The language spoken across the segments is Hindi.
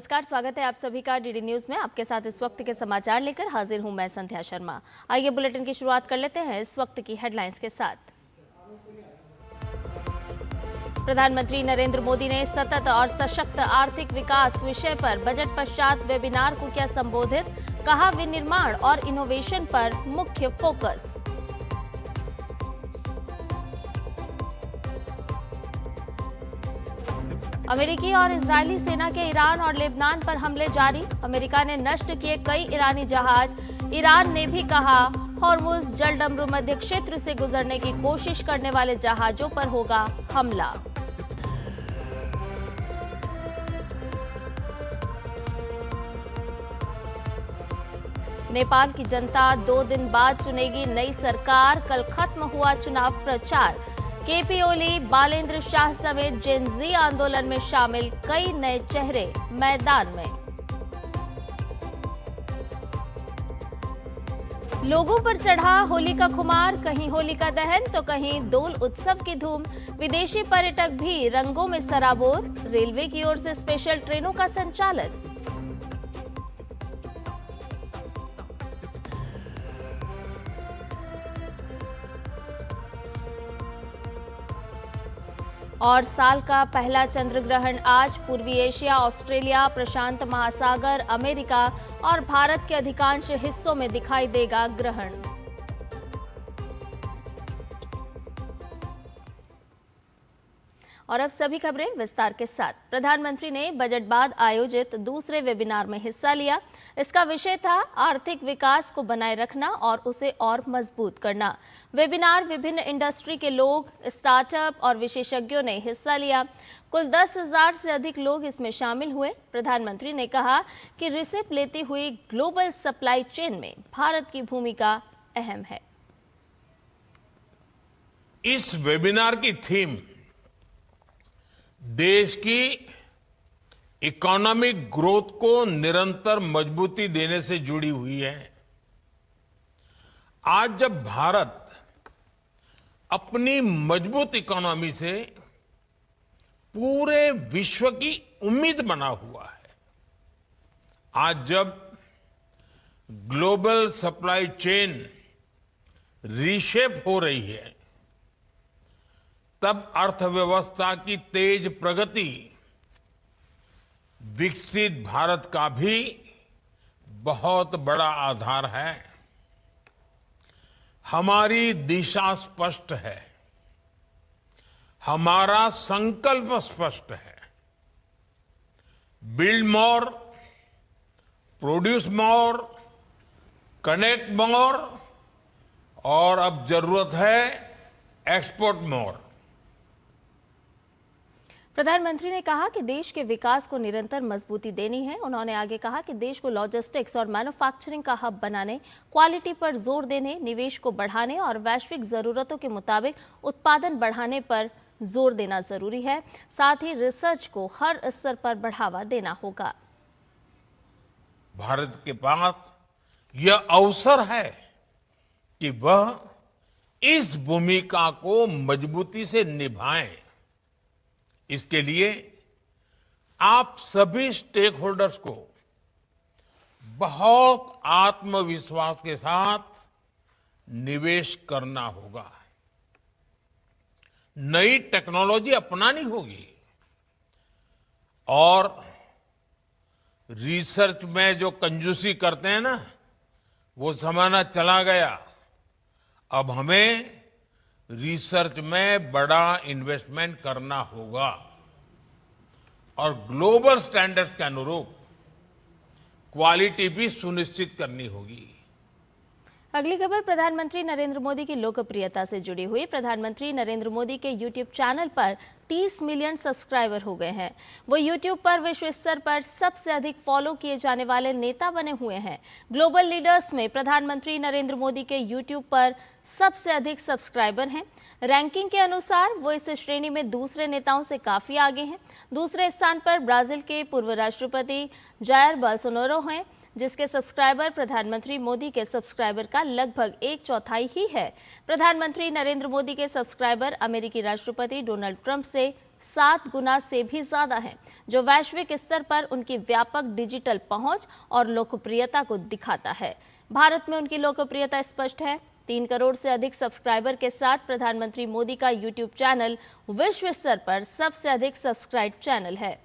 नमस्कार, स्वागत है आप सभी का डीडी न्यूज में। आपके साथ इस वक्त के समाचार लेकर हाजिर हूं मैं संध्या शर्मा। आइए बुलेटिन की शुरुआत कर लेते हैं इस वक्त की हेडलाइंस के साथ। प्रधानमंत्री नरेंद्र मोदी ने सतत और सशक्त आर्थिक विकास विषय पर बजट पश्चात वेबिनार को किया संबोधित, कहा विनिर्माण और इनोवेशन पर मुख्य फोकस। अमेरिकी और इजरायली सेना के ईरान और लेबनान पर हमले जारी, अमेरिका ने नष्ट किए कई ईरानी जहाज। ईरान ने भी कहा हॉर्मुज जलडमरू मध्य क्षेत्र से गुजरने की कोशिश करने वाले जहाजों पर होगा हमला। नेपाल की जनता 2 दिन बाद चुनेगी नई सरकार, कल खत्म हुआ चुनाव प्रचार। केपी ओली, बालेंद्र शाह समेत जेन-ज़ी आंदोलन में शामिल कई नए चेहरे मैदान में। लोगों पर चढ़ा होली का खुमार, कहीं होलिका दहन तो कहीं दोल उत्सव की धूम। विदेशी पर्यटक भी रंगों में सराबोर, रेलवे की ओर से स्पेशल ट्रेनों का संचालन। और साल का पहला चंद्र ग्रहण आज, पूर्वी एशिया, ऑस्ट्रेलिया, प्रशांत महासागर, अमेरिका और भारत के अधिकांश हिस्सों में दिखाई देगा ग्रहण। और अब सभी खबरें विस्तार के साथ। प्रधानमंत्री ने बजट बाद आयोजित दूसरे वेबिनार में हिस्सा लिया। इसका विषय था आर्थिक विकास को बनाए रखना और उसे और मजबूत करना। वेबिनार विभिन्न इंडस्ट्री के लोग, स्टार्टअप और विशेषज्ञों ने हिस्सा लिया। कुल 10,000 से अधिक लोग इसमें शामिल हुए। प्रधानमंत्री ने कहा कि रिसिप लेती हुई ग्लोबल सप्लाई चेन में भारत की भूमिका अहम है। इस वेबिनार की थीम देश की इकोनॉमिक ग्रोथ को निरंतर मजबूती देने से जुड़ी हुई है। आज जब भारत अपनी मजबूत इकोनॉमी से पूरे विश्व की उम्मीद बना हुआ है, आज जब ग्लोबल सप्लाई चेन रीशेप हो रही है, तब अर्थव्यवस्था की तेज प्रगति विकसित भारत का भी बहुत बड़ा आधार है। हमारी दिशा स्पष्ट है, हमारा संकल्प स्पष्ट है। Build more, produce more, connect मोर और अब जरूरत है एक्सपोर्ट मोर। प्रधानमंत्री ने कहा कि देश के विकास को निरंतर मजबूती देनी है। उन्होंने आगे कहा कि देश को लॉजिस्टिक्स और मैन्युफैक्चरिंग का हब बनाने, क्वालिटी पर जोर देने, निवेश को बढ़ाने और वैश्विक जरूरतों के मुताबिक उत्पादन बढ़ाने पर जोर देना जरूरी है। साथ ही रिसर्च को हर स्तर पर बढ़ावा देना होगा। भारत के पास यह अवसर है कि वह इस भूमिका को मजबूती से निभाए। इसके लिए आप सभी स्टेक होल्डर्स को बहुत आत्मविश्वास के साथ निवेश करना होगा। नई टेक्नोलॉजी अपनानी होगी और रिसर्च में जो कंजूसी करते हैं ना, वो जमाना चला गया। अब हमें रिसर्च में बड़ा इन्वेस्टमेंट करना होगा और ग्लोबल स्टैंडर्ड्स के अनुरूप क्वालिटी भी सुनिश्चित करनी होगी। अगली खबर प्रधानमंत्री नरेंद्र मोदी की लोकप्रियता से जुड़ी हुई। प्रधानमंत्री नरेंद्र मोदी के यूट्यूब चैनल पर 30 मिलियन सब्सक्राइबर हो गए हैं। वो यूट्यूब पर विश्व स्तर पर सबसे अधिक फॉलो किए जाने वाले नेता बने हुए हैं। ग्लोबल लीडर्स में प्रधानमंत्री नरेंद्र मोदी के यूट्यूब पर सबसे अधिक सब्सक्राइबर हैं। रैंकिंग के अनुसार वो इस श्रेणी में दूसरे नेताओं से काफी आगे हैं। दूसरे स्थान पर ब्राजील के पूर्व राष्ट्रपति जायर बोल्सोनारो हैं, जिसके सब्सक्राइबर प्रधानमंत्री मोदी के सब्सक्राइबर का लगभग 1/4 ही है। प्रधानमंत्री नरेंद्र मोदी के सब्सक्राइबर अमेरिकी राष्ट्रपति डोनाल्ड ट्रंप से 7 गुना से भी ज्यादा हैं, जो वैश्विक स्तर पर उनकी व्यापक डिजिटल पहुंच और लोकप्रियता को दिखाता है। भारत में उनकी लोकप्रियता स्पष्ट है। 3 करोड़ से अधिक सब्सक्राइबर के साथ प्रधानमंत्री मोदी का यूट्यूब चैनल विश्व स्तर पर सबसे अधिक सब्सक्राइब चैनल है।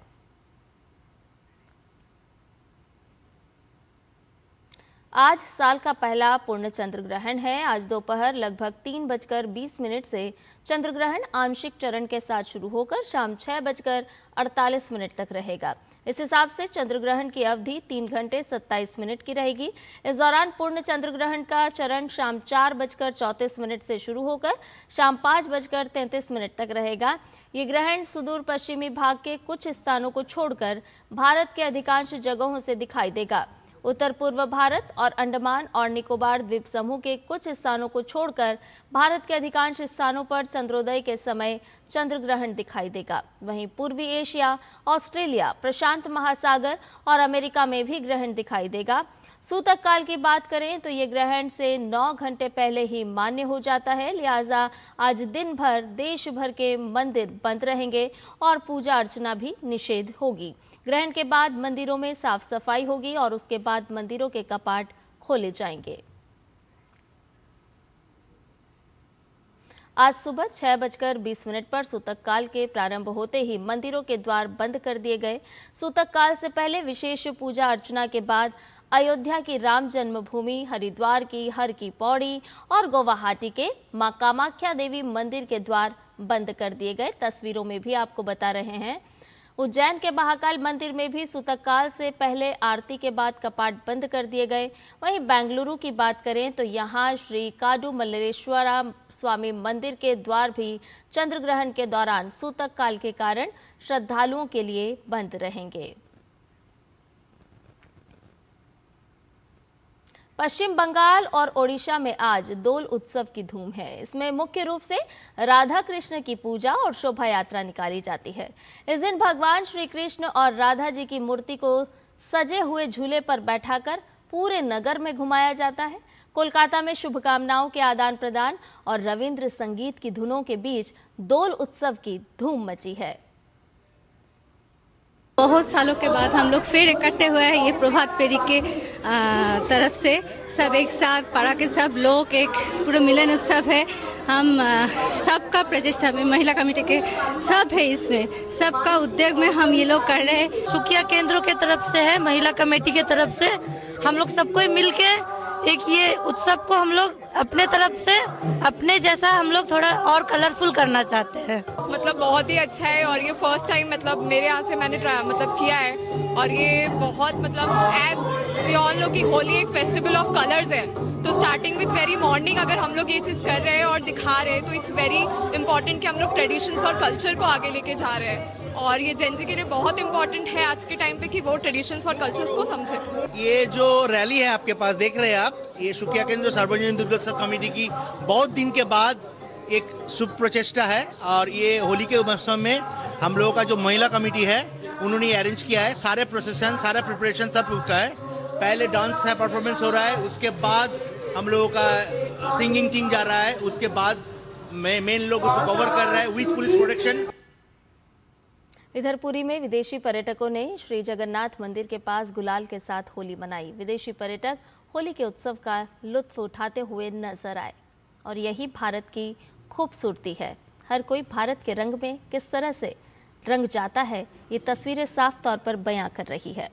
आज साल का पहला पूर्ण चंद्र ग्रहण है। आज दोपहर लगभग 3:20 से चंद्र ग्रहण आंशिक चरण के साथ शुरू होकर शाम 6:48 तक रहेगा। इस हिसाब से चंद्र ग्रहण की अवधि 3 घंटे 27 मिनट की रहेगी। इस दौरान पूर्ण चंद्र ग्रहण का चरण शाम 4:34 से शुरू होकर शाम 5:33 तक रहेगा। ये ग्रहण सुदूर पश्चिमी भाग के कुछ स्थानों को छोड़कर भारत के अधिकांश जगहों से दिखाई देगा। उत्तर पूर्व भारत और अंडमान और निकोबार द्वीप समूह के कुछ स्थानों को छोड़कर भारत के अधिकांश स्थानों पर चंद्रोदय के समय चंद्र ग्रहण दिखाई देगा। वहीं पूर्वी एशिया, ऑस्ट्रेलिया, प्रशांत महासागर और अमेरिका में भी ग्रहण दिखाई देगा। सूतक काल की बात करें तो ये ग्रहण से 9 घंटे पहले ही मान्य हो जाता है, लिहाजा आज दिन भर देश भर के मंदिर बंद रहेंगे और पूजा अर्चना भी निषेध होगी। ग्रहण के बाद मंदिरों में साफ सफाई होगी और उसके बाद मंदिरों के कपाट खोले जाएंगे। आज सुबह 6:20 पर सूतक काल के प्रारंभ होते ही मंदिरों के द्वार बंद कर दिए गए। सूतक काल से पहले विशेष पूजा अर्चना के बाद अयोध्या की राम जन्मभूमि, हरिद्वार की हर की पौड़ी और गुवाहाटी के मां कामाख्या देवी मंदिर के द्वार बंद कर दिए गए। तस्वीरों में भी आपको बता रहे हैं। उज्जैन के महाकाल मंदिर में भी सूतक काल से पहले आरती के बाद कपाट बंद कर दिए गए। वहीं बेंगलुरु की बात करें तो यहां श्री काडू मल्लेश्वरा स्वामी मंदिर के द्वार भी चंद्र ग्रहण के दौरान सूतक काल के कारण श्रद्धालुओं के लिए बंद रहेंगे। पश्चिम बंगाल और ओडिशा में आज दोल उत्सव की धूम है। इसमें मुख्य रूप से राधा कृष्ण की पूजा और शोभा यात्रा निकाली जाती है। इस दिन भगवान श्री कृष्ण और राधा जी की मूर्ति को सजे हुए झूले पर बैठाकर पूरे नगर में घुमाया जाता है। कोलकाता में शुभकामनाओं के आदान प्रदान और रविंद्र संगीत की धुनों के बीच दोल उत्सव की धूम मची है। बहुत सालों के बाद हम लोग फिर इकट्ठे हुए हैं। ये प्रभात फेरी के तरफ से सब एक साथ पारा के सब लोग एक पूरा मिलन उत्सव है। हम सबका प्रचेष्टा में महिला कमेटी के सब है, इसमें सबका उद्योग में हम ये लोग कर रहे हैं। सुखिया केंद्रों के तरफ से है, महिला कमेटी के तरफ से हम लोग सबको मिलके एक ये उत्सव को हम लोग अपने तरफ से अपने जैसा हम लोग थोड़ा और कलरफुल करना चाहते हैं। मतलब बहुत ही अच्छा है और ये फर्स्ट टाइम मतलब मेरे यहाँ से मैंने मतलब किया है और ये बहुत मतलब एज वी ऑल नो कि होली एक फेस्टिवल ऑफ कलर्स है, तो स्टार्टिंग विथ वेरी मॉर्निंग अगर हम लोग ये चीज़ कर रहे हैं और दिखा रहे हैं तो इट्स वेरी इंपॉर्टेंट कि हम लोग ट्रेडिशंस और कल्चर को आगे लेके जा रहे हैं। और ये जेनजी के लिए बहुत इंपॉर्टेंट है आज के टाइम पे कि वो ट्रेडिशंस और कल्चर्स को समझे। ये जो रैली है आपके पास देख रहे हैं आप, ये सुखिया केंद्र सार्वजनिक दुर्गोत्सव कमेटी की बहुत दिन के बाद एक शुभ प्रचेष्टा है। और ये होली के मौसम में हम लोगों का जो महिला कमेटी है उन्होंने अरेंज किया है। सारे प्रोसेसन, सारा प्रिपरेशन सब होता है। पहले डांस है, परफॉर्मेंस हो रहा है, उसके बाद हम लोगों का सिंगिंग टीम जा रहा है, उसके बाद मेन लोग उसको कवर कर रहे हैं विद पुलिस प्रोटेक्शन। इधर पुरी में विदेशी पर्यटकों ने श्री जगन्नाथ मंदिर के पास गुलाल के साथ होली मनाई। विदेशी पर्यटक होली के उत्सव का लुत्फ उठाते हुए नजर आए और यही भारत की खूबसूरती है। हर कोई भारत के रंग में किस तरह से रंग जाता है, ये तस्वीरें साफ तौर पर बयां कर रही है।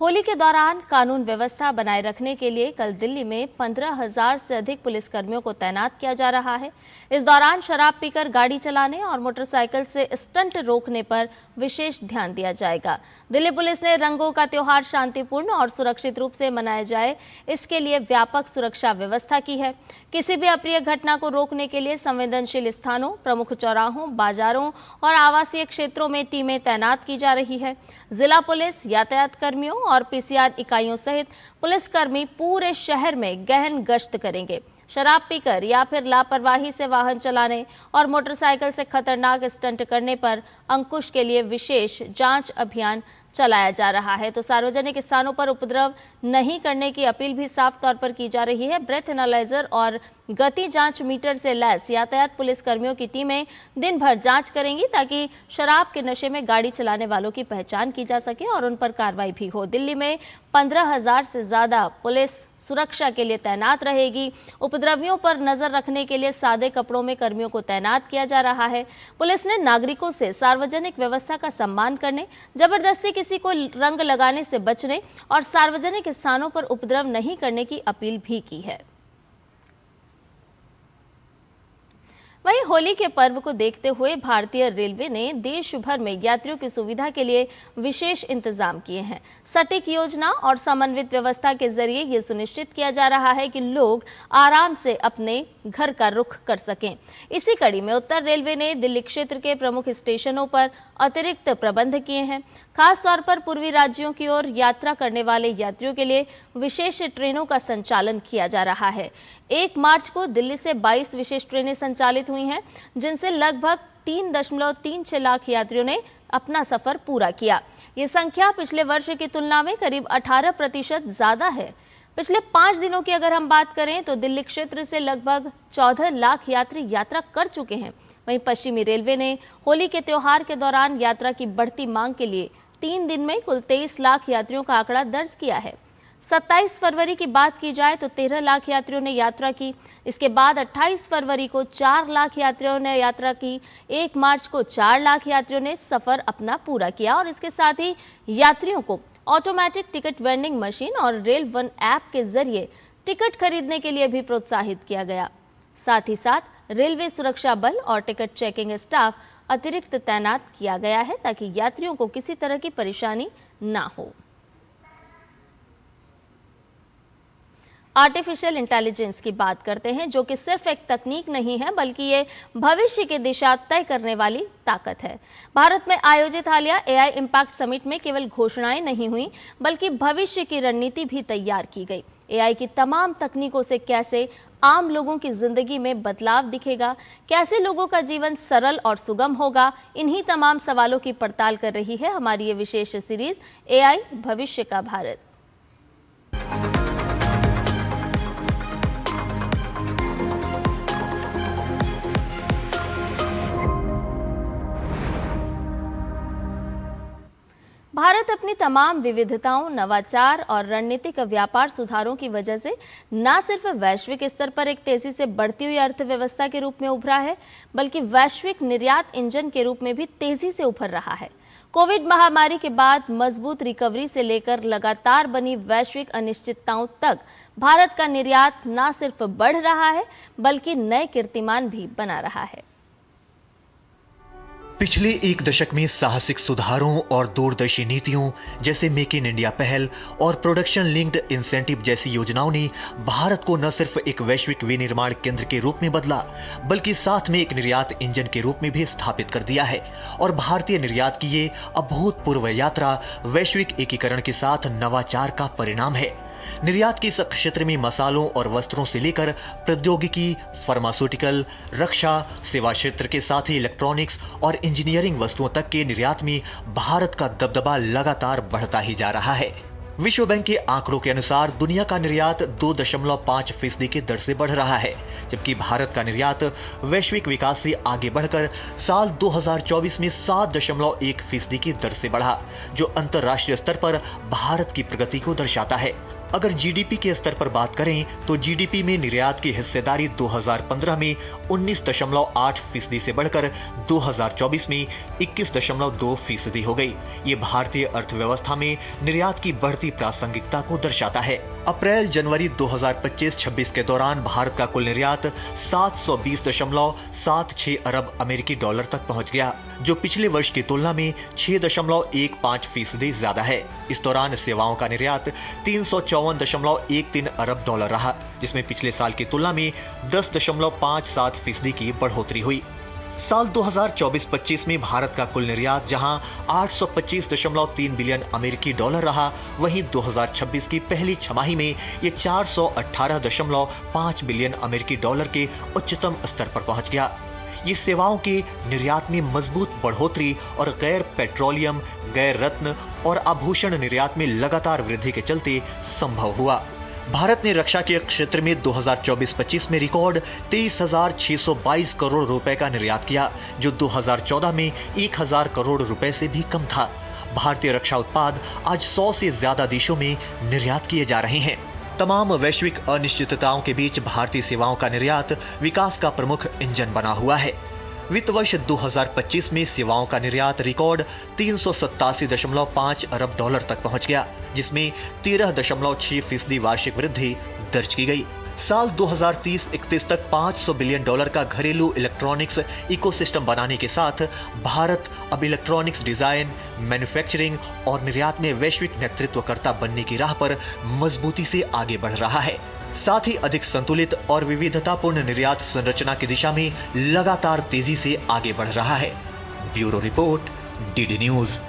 होली के दौरान कानून व्यवस्था बनाए रखने के लिए कल दिल्ली में 15,000 से अधिक पुलिसकर्मियों को तैनात किया जा रहा है। इस दौरान शराब पीकर गाड़ी चलाने और मोटरसाइकिल से स्टंट रोकने पर विशेष ध्यान दिया जाएगा। दिल्ली पुलिस ने रंगों का त्योहार शांतिपूर्ण और सुरक्षित रूप से मनाया जाए, इसके लिए व्यापक सुरक्षा व्यवस्था की है। किसी भी अप्रिय घटना को रोकने के लिए संवेदनशील स्थानों, प्रमुख चौराहों, बाजारों और आवासीय क्षेत्रों में टीमें तैनात की जा रही है। जिला पुलिस, यातायात कर्मियों और पीसीआर इकाइयों सहित पुलिसकर्मी पूरे शहर में गहन गश्त करेंगे। शराब पीकर या फिर लापरवाही से वाहन चलाने और मोटरसाइकिल से खतरनाक स्टंट करने पर अंकुश के लिए विशेष जांच अभियान चलाया जा रहा है। तो सार्वजनिक स्थानों पर उपद्रव नहीं करने की अपील भी साफ तौर पर की जा रही है। ब्रेथ एनालाइजर और गति जांच मीटर से लैस यातायात पुलिस कर्मियों की टीमें दिन भर जांच करेंगी ताकि शराब के नशे में गाड़ी चलाने वालों की पहचान की जा सके और उन पर कार्रवाई भी हो। दिल्ली में 15,000 से ज्यादा पुलिस सुरक्षा के लिए तैनात रहेगी। उपद्रवियों पर नजर रखने के लिए सादे कपड़ों में कर्मियों को तैनात किया जा रहा है। पुलिस ने नागरिकों से सार्वजनिक व्यवस्था का सम्मान करने, जबरदस्ती किसी को रंग लगाने से बचने और सार्वजनिक स्थानों पर उपद्रव नहीं करने की अपील भी की है। वहीं होली के पर्व को देखते हुए भारतीय रेलवे ने देश भर में यात्रियों की सुविधा के लिए विशेष इंतजाम किए हैं। सटीक योजना और समन्वित व्यवस्था के जरिए ये सुनिश्चित किया जा रहा है कि लोग आराम से अपने घर का रुख कर सकें। इसी कड़ी में उत्तर रेलवे ने दिल्ली क्षेत्र के प्रमुख स्टेशनों पर अतिरिक्त प्रबंध किए हैं। खास तौर पर पूर्वी राज्यों की ओर यात्रा करने वाले यात्रियों के लिए विशेष ट्रेनों का संचालन किया जा रहा है। 1 मार्च को दिल्ली से 22 विशेष ट्रेनें संचालित हुई हैं, जिनसे लगभग 3.36 लाख यात्रियों ने अपना सफर पूरा किया। ये संख्या पिछले वर्ष की तुलना में करीब 18% ज्यादा है। पिछले 5 दिनों की अगर हम बात करें तो दिल्ली क्षेत्र से लगभग 14 लाख यात्री यात्रा कर चुके हैं। वहीं पश्चिमी रेलवे ने होली के त्योहार के दौरान यात्रा की बढ़ती मांग के लिए 3 दिन में कुल 23 लाख यात्रियों का आंकड़ा दर्ज किया है। 27 फरवरी की बात की जाए तो 13 लाख यात्रियों ने यात्रा की। इसके बाद 28 फरवरी को 4 लाख यात्रियों ने यात्रा की। 1 मार्च को 4 लाख यात्रियों ने सफर अपना पूरा किया और इसके साथ ही यात्रियों को ऑटोमेटिक टिकट वेंडिंग मशीन और रेल वन ऐप के जरिए टिकट खरीदने के लिए भी प्रोत्साहित किया गया। साथ ही साथ रेलवे सुरक्षा बल और टिकट चेकिंग स्टाफ अतिरिक्त तैनात किया गया है ताकि यात्रियों को किसी तरह की परेशानी ना हो। आर्टिफिशियल इंटेलिजेंस की बात करते हैं, जो कि सिर्फ एक तकनीक नहीं है बल्कि ये भविष्य की दिशा तय करने वाली ताकत है। भारत में आयोजित हालिया एआई इम्पैक्ट समिट में केवल घोषणाएं नहीं हुई बल्कि भविष्य की रणनीति भी तैयार की गई। एआई की तमाम तकनीकों से कैसे आम लोगों की जिंदगी में बदलाव दिखेगा, कैसे लोगों का जीवन सरल और सुगम होगा, इन्हीं तमाम सवालों की पड़ताल कर रही है हमारी ये विशेष सीरीज एआई भविष्य का भारत। भारत अपनी तमाम विविधताओं, नवाचार और रणनीतिक व्यापार सुधारों की वजह से न सिर्फ वैश्विक स्तर पर एक तेजी से बढ़ती हुई अर्थव्यवस्था के रूप में उभरा है बल्कि वैश्विक निर्यात इंजन के रूप में भी तेजी से उभर रहा है। कोविड महामारी के बाद मजबूत रिकवरी से लेकर लगातार बनी वैश्विक अनिश्चितताओं तक भारत का निर्यात न सिर्फ बढ़ रहा है बल्कि नए कीर्तिमान भी बना रहा है। पिछले 1 दशक में साहसिक सुधारों और दूरदर्शी नीतियों जैसे मेक इन इंडिया पहल और प्रोडक्शन लिंक्ड इंसेंटिव जैसी योजनाओं ने भारत को न सिर्फ एक वैश्विक विनिर्माण केंद्र के रूप में बदला बल्कि साथ में एक निर्यात इंजन के रूप में भी स्थापित कर दिया है। और भारतीय निर्यात की ये अभूतपूर्व यात्रा वैश्विक एकीकरण के साथ नवाचार का परिणाम है। निर्यात के इस क्षेत्र में मसालों और वस्त्रों से लेकर प्रौद्योगिकी, फार्मास्यूटिकल, रक्षा, सेवा क्षेत्र के साथ ही इलेक्ट्रॉनिक्स और इंजीनियरिंग वस्तुओं तक के निर्यात में भारत का दबदबा लगातार बढ़ता ही जा रहा है। विश्व बैंक के आंकड़ों के अनुसार दुनिया का निर्यात 2.5% की दर से बढ़ रहा है, जबकि भारत का निर्यात वैश्विक विकास से आगे बढ़कर साल 2024 में 7.1% की दर से बढ़ा, जो अंतर्राष्ट्रीय स्तर पर भारत की प्रगति को दर्शाता है। अगर जीडीपी के स्तर पर बात करें तो जीडीपी में निर्यात की हिस्सेदारी 2015 में 19.8% से बढ़कर 2024 में 21.2% हो गई। ये भारतीय अर्थव्यवस्था में निर्यात की बढ़ती प्रासंगिकता को दर्शाता है। अप्रैल जनवरी 2025-26 के दौरान भारत का कुल निर्यात 720.76 अरब अमेरिकी डॉलर तक पहुंच गया, जो पिछले वर्ष की तुलना में 6.15% ज्यादा है। इस दौरान सेवाओं का निर्यात 354.13 अरब डॉलर रहा, जिसमें पिछले साल की तुलना में 10.57% की बढ़ोतरी हुई। साल 2024-25 में भारत का कुल निर्यात जहां 825.3 बिलियन अमेरिकी डॉलर रहा, वहीं 2026 की पहली छमाही में ये 418.5 बिलियन अमेरिकी डॉलर के उच्चतम स्तर पर पहुंच गया। ये सेवाओं के निर्यात में मजबूत बढ़ोतरी और गैर पेट्रोलियम, गैर रत्न और आभूषण निर्यात में लगातार वृद्धि के चलते संभव हुआ। भारत ने रक्षा के क्षेत्र में 2024-25 में रिकॉर्ड 23,622 करोड़ रुपए का निर्यात किया, जो 2014 में 1,000 करोड़ रुपए से भी कम था। भारतीय रक्षा उत्पाद आज 100 से ज्यादा देशों में निर्यात किए जा रहे हैं। तमाम वैश्विक अनिश्चितताओं के बीच भारतीय सेवाओं का निर्यात विकास का प्रमुख इंजन बना हुआ है। वित्त वर्ष 2025 में सेवाओं का निर्यात रिकॉर्ड 387.5 अरब डॉलर तक पहुंच गया, जिसमें 13.6% वार्षिक वृद्धि दर्ज की गई। साल 2030-31 तक 500 बिलियन डॉलर का घरेलू इलेक्ट्रॉनिक्स इकोसिस्टम बनाने के साथ भारत अब इलेक्ट्रॉनिक्स डिजाइन, मैन्युफैक्चरिंग और निर्यात में वैश्विक नेतृत्वकर्ता बनने की राह पर मजबूती से आगे बढ़ रहा है। साथ ही अधिक संतुलित और विविधतापूर्ण निर्यात संरचना की दिशा में लगातार तेजी से आगे बढ़ रहा है। Bureau report, DD news.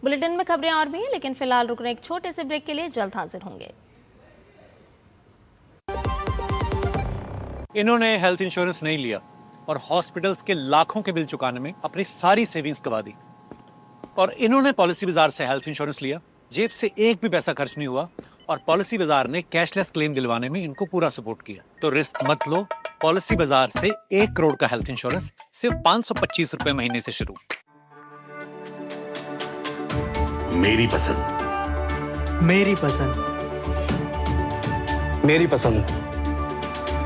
Bulletin में खबरें और भी हैं, लेकिन फिलहाल रुकने एक छोटे से ब्रेक के लिए जल्द हाजिर होंगे। इन्होंने हेल्थ इंश्योरेंस नहीं लिया और हॉस्पिटल्स के लाखों के बिल चुकाने में अपनी सारी सेविंग्स गवा दी। और इन्होंने पॉलिसी बाजार से हेल्थ इंश्योरेंस लिया, जेब से एक भी पैसा खर्च नहीं हुआ और पॉलिसी बाजार ने कैशलेस क्लेम दिलवाने में इनको पूरा सपोर्ट किया। तो रिस्क मत लो, पॉलिसी बाजार से 1 करोड़ का हेल्थ इंश्योरेंस सिर्फ 525 रुपए महीने से शुरू। मेरी पसंद, मेरी पसंद, मेरी पसंद,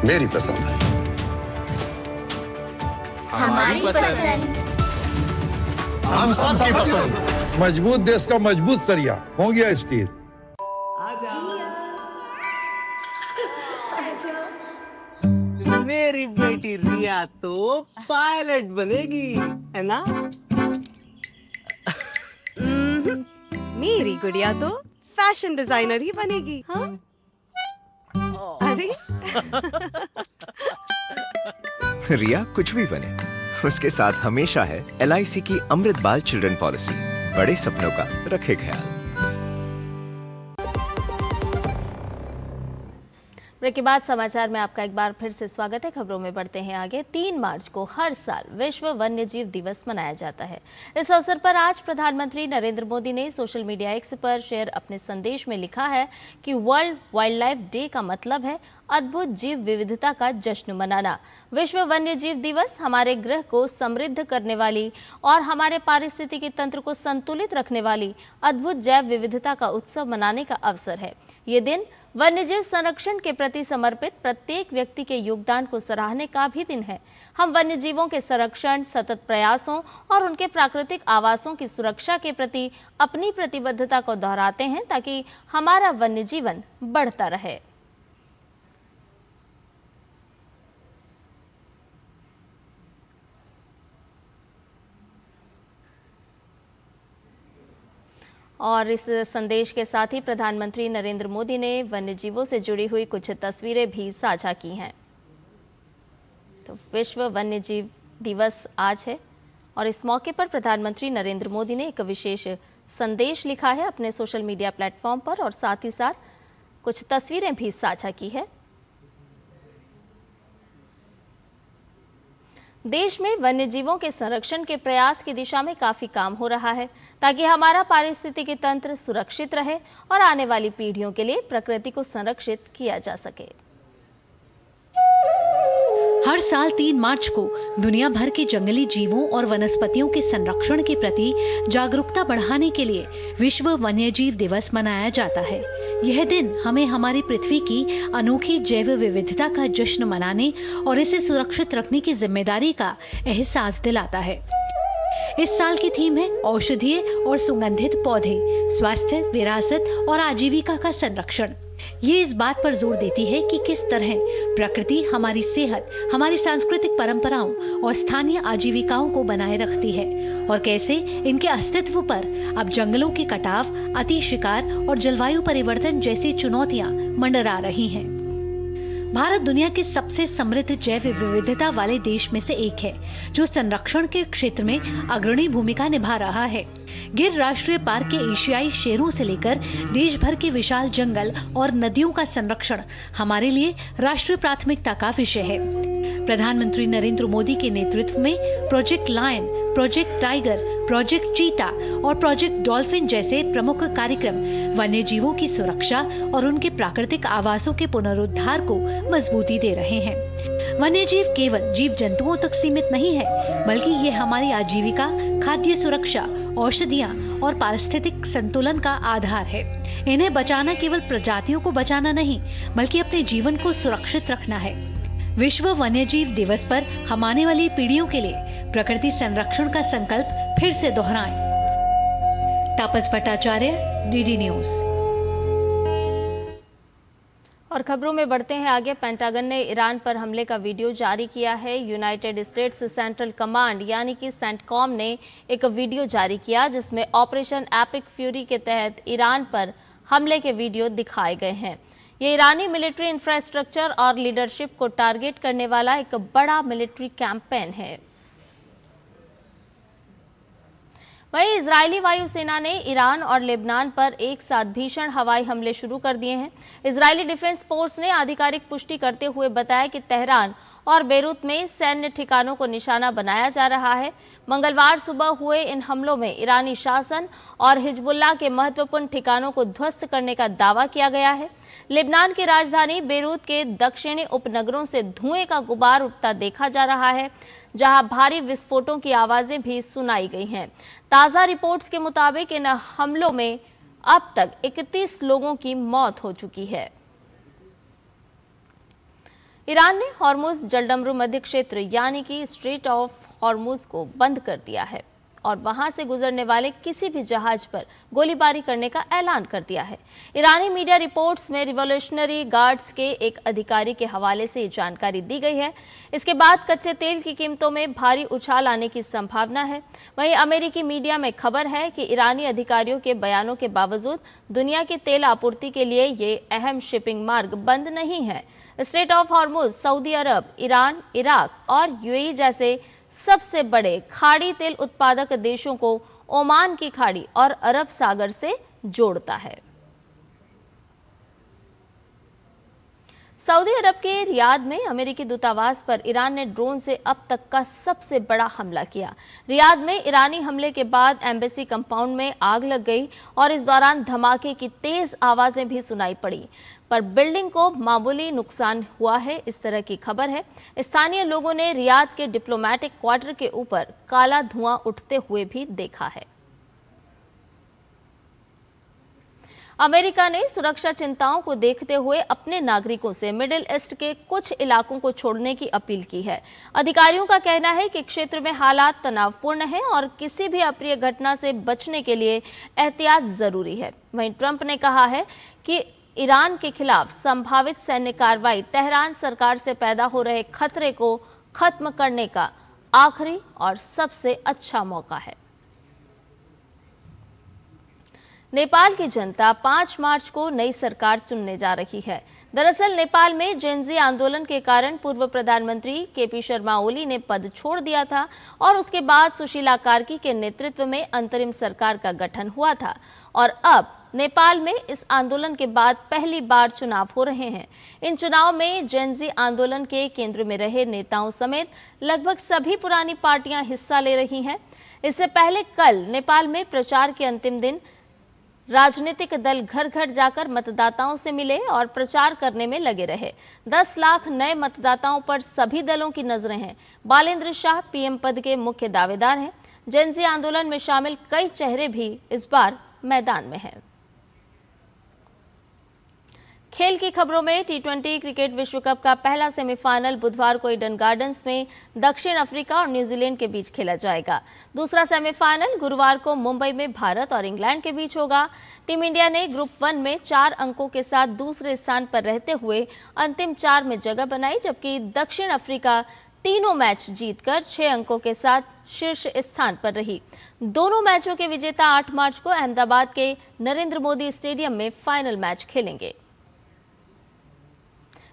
मेरी पसंद, हमारी पसंद, हम सबकी पसंद। मजबूत देश का मजबूत सरिया हो गया स्टील। मेरी बेटी रिया तो पायलट बनेगी, है ना? मेरी गुड़िया तो फैशन डिजाइनर ही बनेगी। हाँ? अरे रिया कुछ भी बने, उसके साथ हमेशा है LIC की अमृत बाल चिल्ड्रन पॉलिसी। बड़े सपनों का रखे ख्याल। ब्रेक के बाद समाचार में आपका एक बार फिर से स्वागत है। खबरों में बढ़ते हैं आगे। 3 मार्च को हर साल विश्व वन्यजीव दिवस मनाया जाता है। इस अवसर पर आज प्रधानमंत्री नरेंद्र मोदी ने सोशल मीडिया X पर शेयर अपने संदेश में लिखा है कि वर्ल्ड वाइल्ड लाइफ डे का मतलब है अद्भुत जीव विविधता का जश्न मनाना। विश्व वन्यजीव दिवस हमारे ग्रह को समृद्ध करने वाली और हमारे पारिस्थितिकी तंत्र को संतुलित रखने वाली अद्भुत जैव विविधता का उत्सव मनाने का अवसर है। ये दिन वन्यजीव संरक्षण के प्रति समर्पित प्रत्येक व्यक्ति के योगदान को सराहने का भी दिन है। हम वन्यजीवों के संरक्षण, सतत प्रयासों और उनके प्राकृतिक आवासों की सुरक्षा के प्रति अपनी प्रतिबद्धता को दोहराते हैं ताकि हमारा वन्य जीवन बढ़ता रहे। और इस संदेश के साथ ही प्रधानमंत्री नरेंद्र मोदी ने वन्यजीवों से जुड़ी हुई कुछ तस्वीरें भी साझा की हैं। तो विश्व वन्यजीव दिवस आज है और इस मौके पर प्रधानमंत्री नरेंद्र मोदी ने एक विशेष संदेश लिखा है अपने सोशल मीडिया प्लेटफॉर्म पर और साथ ही साथ कुछ तस्वीरें भी साझा की है। देश में वन्यजीवों के संरक्षण के प्रयास की दिशा में काफी काम हो रहा है ताकि हमारा पारिस्थितिकी तंत्र सुरक्षित रहे और आने वाली पीढ़ियों के लिए प्रकृति को संरक्षित किया जा सके। हर साल 3 मार्च को दुनिया भर के जंगली जीवों और वनस्पतियों के संरक्षण के प्रति जागरूकता बढ़ाने के लिए विश्व वन्यजीव दिवस मनाया जाता है। यह दिन हमें हमारी पृथ्वी की अनोखी जैव विविधता का जश्न मनाने और इसे सुरक्षित रखने की जिम्मेदारी का एहसास दिलाता है। इस साल की थीम है औषधीय और सुगंधित पौधे, स्वास्थ्य, विरासत और आजीविका का संरक्षण। ये इस बात पर जोर देती है कि किस तरह प्रकृति हमारी सेहत, हमारी सांस्कृतिक परंपराओं और स्थानीय आजीविकाओं को बनाए रखती है और कैसे इनके अस्तित्व पर अब जंगलों के कटाव, अति शिकार और जलवायु परिवर्तन जैसी चुनौतियां मंडरा रही हैं। भारत दुनिया के सबसे समृद्ध जैव विविधता वाले देश में से एक है, जो संरक्षण के क्षेत्र में अग्रणी भूमिका निभा रहा है। गिर राष्ट्रीय पार्क के एशियाई शेरों से लेकर देश भर के विशाल जंगल और नदियों का संरक्षण हमारे लिए राष्ट्रीय प्राथमिकता का विषय है। प्रधानमंत्री नरेंद्र मोदी के नेतृत्व में project lion, project tiger, project cheetah और प्रोजेक्ट डॉल्फिन जैसे प्रमुख कार्यक्रम वन्य जीवों की सुरक्षा और उनके प्राकृतिक आवासों के पुनरुद्धार को मजबूती दे रहे हैं। वन्य जीव केवल जीव जंतुओं तक सीमित नहीं है, बल्कि ये हमारी आजीविका, खाद्य सुरक्षा, औषधियाँ और पारिस्थितिक संतुलन का आधार है। इन्हें बचाना केवल प्रजातियों को बचाना नहीं, बल्कि अपने जीवन को सुरक्षित रखना है। विश्व वन्यजीव दिवस पर हम आने वाली पीढ़ियों के लिए प्रकृति संरक्षण का संकल्प फिर से दोहराएं। तापस भट्टाचार्य, डीडी न्यूज। और खबरों में बढ़ते हैं आगे। पेंटागन ने ईरान पर हमले का वीडियो जारी किया है। यूनाइटेड स्टेट्स सेंट्रल कमांड यानी कि सेंटकॉम ने एक वीडियो जारी किया जिसमें ऑपरेशन एपिक फ्यूरी के तहत ईरान पर हमले के वीडियो दिखाए गए हैं। ये ईरानी मिलिट्री इंफ्रास्ट्रक्चर और लीडरशिप को टारगेट करने वाला एक बड़ा मिलिट्री कैंपेन है। वहीं इजरायली वायुसेना ने ईरान और लेबनान पर एक साथ भीषण हवाई हमले शुरू कर दिए हैं। इजरायली डिफेंस फोर्स ने आधिकारिक पुष्टि करते हुए बताया कि तेहरान और बेरूत में सैन्य ठिकानों को निशाना बनाया जा रहा है। मंगलवार सुबह हुए इन हमलों में ईरानी शासन और हिजबुल्लाह के महत्वपूर्ण ठिकानों को ध्वस्त करने का दावा किया गया है। लेबनान की राजधानी बेरूत के दक्षिणी उपनगरों से धुएं का गुबार उठता देखा जा रहा है, जहां भारी विस्फोटों की आवाजें भी सुनाई गई हैं। ताज़ा रिपोर्ट्स के मुताबिक इन हमलों में अब तक 31 लोगों की मौत हो चुकी है। ईरान ने हॉर्मुज जलडमरू मध्य क्षेत्र यानी कि स्ट्रेट ऑफ हॉर्मुज को बंद कर दिया है और वहां से गुजरने वाले किसी भी जहाज पर गोलीबारी करने का ऐलान कर दिया है। ईरानी मीडिया रिपोर्ट्स में रिवॉल्यूशनरी गार्ड्स के एक अधिकारी के हवाले से ये जानकारी दी गई है। इसके बाद कच्चे तेल की कीमतों में भारी उछाल आने की संभावना है। वहीं अमेरिकी मीडिया में खबर है कि ईरानी अधिकारियों के बयानों के बावजूद दुनिया की तेल आपूर्ति के लिए ये अहम शिपिंग मार्ग बंद नहीं है। Straight of Hormuz Saudi Arab, Iran, Iraq और यूएई जैसे सबसे बड़े खाड़ी तेल उत्पादक देशों को ओमान की खाड़ी और अरब सागर से जोड़ता है। सऊदी अरब के रियाद में अमेरिकी दूतावास पर ईरान ने ड्रोन से अब तक का सबसे बड़ा हमला किया। रियाद में ईरानी हमले के बाद एम्बेसी कंपाउंड में आग लग गई और इस दौरान धमाके की तेज आवाजें भी सुनाई पड़ी, पर बिल्डिंग को मामूली नुकसान हुआ है, इस तरह की खबर है। स्थानीय लोगों ने रियाद के डिप्लोमेटिक क्वार्टर के ऊपर काला धुआं उठते हुए भी देखा है। अमेरिका ने सुरक्षा चिंताओं को देखते हुए अपने नागरिकों से मिडिल ईस्ट के कुछ इलाकों को छोड़ने की अपील की है। अधिकारियों का कहना है कि क्षेत्र में हालात तनावपूर्ण हैं और किसी भी अप्रिय घटना से बचने के लिए एहतियात जरूरी है। वहीं ट्रंप ने कहा है कि ईरान के खिलाफ संभावित सैन्य कार्रवाई तेहरान सरकार से पैदा हो रहे खतरे को खत्म करने का आखिरी और सबसे अच्छा मौका है। नेपाल की जनता 5 मार्च को नई सरकार चुनने जा रही है। दरअसल नेपाल में जेनजी आंदोलन के कारण पूर्व प्रधानमंत्री केपी शर्मा ओली ने पद छोड़ दिया था और उसके बाद सुशीला कार्की के नेतृत्व में अंतरिम सरकार का गठन हुआ था और अब नेपाल में इस आंदोलन के बाद पहली बार चुनाव हो रहे हैं। इन चुनाव में जेनजी आंदोलन के केंद्र में रहे नेताओं समेत लगभग सभी पुरानी पार्टियां हिस्सा ले रही हैं। इससे पहले कल नेपाल में प्रचार के अंतिम दिन राजनीतिक दल घर घर जाकर मतदाताओं से मिले और प्रचार करने में लगे रहे। 10 लाख नए मतदाताओं पर सभी दलों की नजरें हैं। बालेंद्र शाह पीएम पद के मुख्य दावेदार हैं। जेनजी आंदोलन में शामिल कई चेहरे भी इस बार मैदान में हैं। खेल की खबरों में टी20 क्रिकेट विश्व कप का पहला सेमीफाइनल बुधवार को ईडन गार्डन्स में दक्षिण अफ्रीका और न्यूजीलैंड के बीच खेला जाएगा। दूसरा सेमीफाइनल गुरुवार को मुंबई में भारत और इंग्लैंड के बीच होगा। टीम इंडिया ने ग्रुप 1 में 4 अंकों के साथ दूसरे स्थान पर रहते हुए अंतिम 4 में जगह बनाई, जबकि दक्षिण अफ्रीका तीनों मैच जीतकर 6 अंकों के साथ शीर्ष स्थान पर रही। दोनों मैचों के विजेता 8 मार्च को अहमदाबाद के नरेंद्र मोदी स्टेडियम में फाइनल मैच खेलेंगे।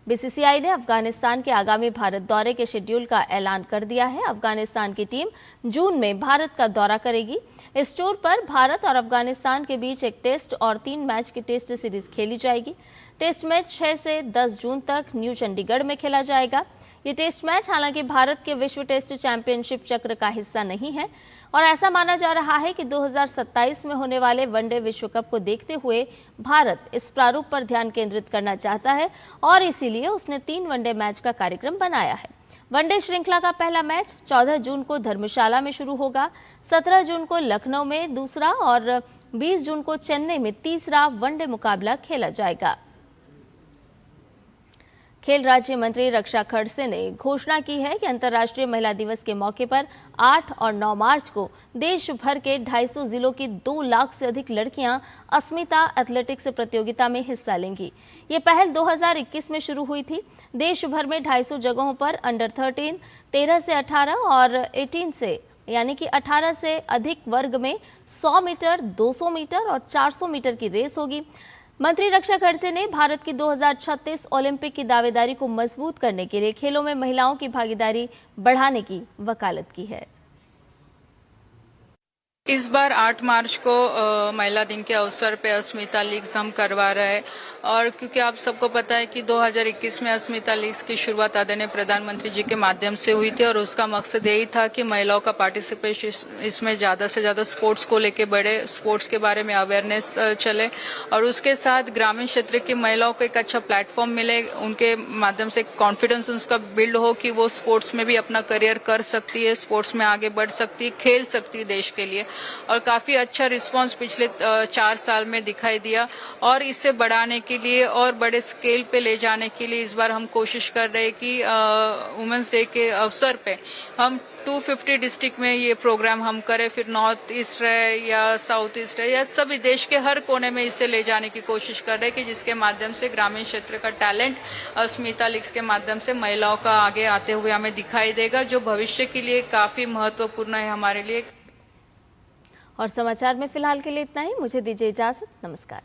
बीसीसीआई ने अफगानिस्तान के आगामी भारत दौरे के शेड्यूल का ऐलान कर दिया है। अफगानिस्तान की टीम जून में भारत का दौरा करेगी। इस टूर पर भारत और अफगानिस्तान के बीच एक टेस्ट और 3 मैच की टेस्ट सीरीज खेली जाएगी। टेस्ट मैच 6 से 10 जून तक न्यू चंडीगढ़ में खेला जाएगा। ये टेस्ट मैच हालांकि भारत के विश्व टेस्ट चैंपियनशिप चक्र का हिस्सा नहीं है और ऐसा माना जा रहा है कि 2027 में होने वाले वनडे विश्व कप को देखते हुए भारत इस प्रारूप पर ध्यान केंद्रित करना चाहता है और इसीलिए उसने 3 वनडे मैच का कार्यक्रम बनाया है। वनडे श्रृंखला का पहला मैच 14 जून को धर्मशाला में शुरू होगा, 17 जून को लखनऊ में दूसरा और 20 जून को चेन्नई में तीसरा वनडे मुकाबला खेला जाएगा। खेल राज्य मंत्री रक्षा खड़से ने घोषणा की है कि अंतर्राष्ट्रीय महिला दिवस के मौके पर 8 और 9 मार्च को देश भर के 250 जिलों की 2 लाख से अधिक लड़कियां अस्मिता एथलेटिक्स प्रतियोगिता में हिस्सा लेंगी। ये पहल 2021 में शुरू हुई थी। देश भर में 250 जगहों पर अंडर 13, 13 से 18 और 18 से यानी कि 18 से अधिक वर्ग में 100 मीटर, 200 मीटर और 400 मीटर की रेस होगी। मंत्री रक्षा खड़से ने भारत की 2036 ओलंपिक की दावेदारी को मजबूत करने के लिए खेलों में महिलाओं की भागीदारी बढ़ाने की वकालत की है। इस बार 8 मार्च को महिला दिन के अवसर पे अस्मिता लीग्स हम करवा रहे हैं और क्योंकि आप सबको पता है कि 2021 में अस्मिता लीग्स की शुरुआत आदरणीय प्रधानमंत्री जी के माध्यम से हुई थी और उसका मकसद यही था कि महिलाओं का पार्टिसिपेशन इसमें ज़्यादा से ज़्यादा स्पोर्ट्स को लेके बढ़े, स्पोर्ट्स के बारे में अवेयरनेस चले और उसके साथ ग्रामीण क्षेत्र की महिलाओं को एक अच्छा प्लेटफॉर्म मिले, उनके माध्यम से कॉन्फिडेंस उसका बिल्ड हो कि वो स्पोर्ट्स में भी अपना करियर कर सकती है, स्पोर्ट्स में आगे बढ़ सकती है, खेल सकती है देश के लिए। और काफी अच्छा रिस्पांस पिछले 4 साल में दिखाई दिया और इससे बढ़ाने के लिए और बड़े स्केल पे ले जाने के लिए इस बार हम कोशिश कर रहे हैं कि वुमेन्स डे के अवसर पे हम 250 डिस्ट्रिक्ट में ये प्रोग्राम हम करें, फिर नॉर्थ ईस्ट रहे या साउथ ईस्ट रहे या सभी देश के हर कोने में इसे ले जाने की कोशिश कर रहे हैं कि जिसके माध्यम से ग्रामीण क्षेत्र का टैलेंट अस्मिता लीग्स के माध्यम से महिलाओं का आगे आते हुए हमें दिखाई देगा, जो भविष्य के लिए काफी महत्वपूर्ण है हमारे लिए। और समाचार में फिलहाल के लिए इतना ही। मुझे दीजिए इजाजत। नमस्कार।